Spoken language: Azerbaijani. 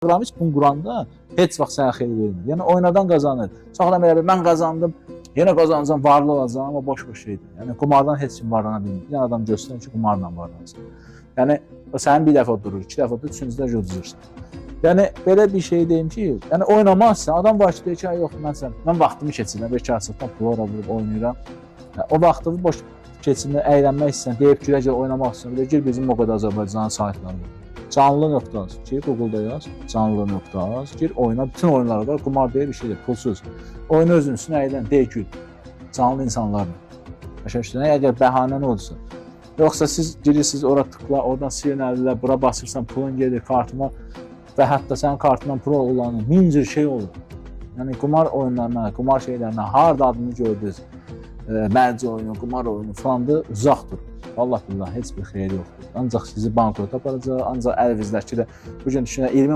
Proqramist bunu quranda heç vaxt sənə xeyir vermir. Yəni oynadan qazanır. Sonra belə mən qazandım, yenə qazanacam, varlı olacam, amma boş-boş şeydir. Yəni qumardan heç kim varlana bilmir. Bir adam göstərir ki, qumarla varlanırsan. Yəni o sənin bir dəfə durur, iki dəfə durur, üçüncüdə uduzursan. Yəni belə bir şey deyim ki, yəni oynamazsan, adam var ki, deyir ki, yox, mən vaxtımı keçirirəm, bir kasıqdan pul vurub oynayıram. O vaxtımı boş keçirmək, əylənmək istəyirəm, deyib ki, oynamaq istəyirəm. Gir bizim o qədər Azərbaycanın saytlarına. Canlı.az, gir Google'da yaz, canlı.az, gir oyna, bütün oyunlar var, qumar deyil bir şeydir, pulsuz. Oyunu özün üstünə əylən, deyil ki, canlı insanlarla. Başa düşdün, əgər bəhanən olsun. Yoxsa siz girirsiniz, ora tıkla, oradan silinərlər, bura basırsan, pulun gedir kartıma və hətta sənin kartından pro olanı min cür şey olur. Yəni qumar oyunlarına, qumar şeylərinə harda adını gördünüz, mərci oyunu, qumar oyunu falandır, uzaq durun. Vallahi billah heç bir xeyri yoxdur. Ancaq sizi bankrota aparacaq, ancaq əlinizdəki də bu gün düşünə 20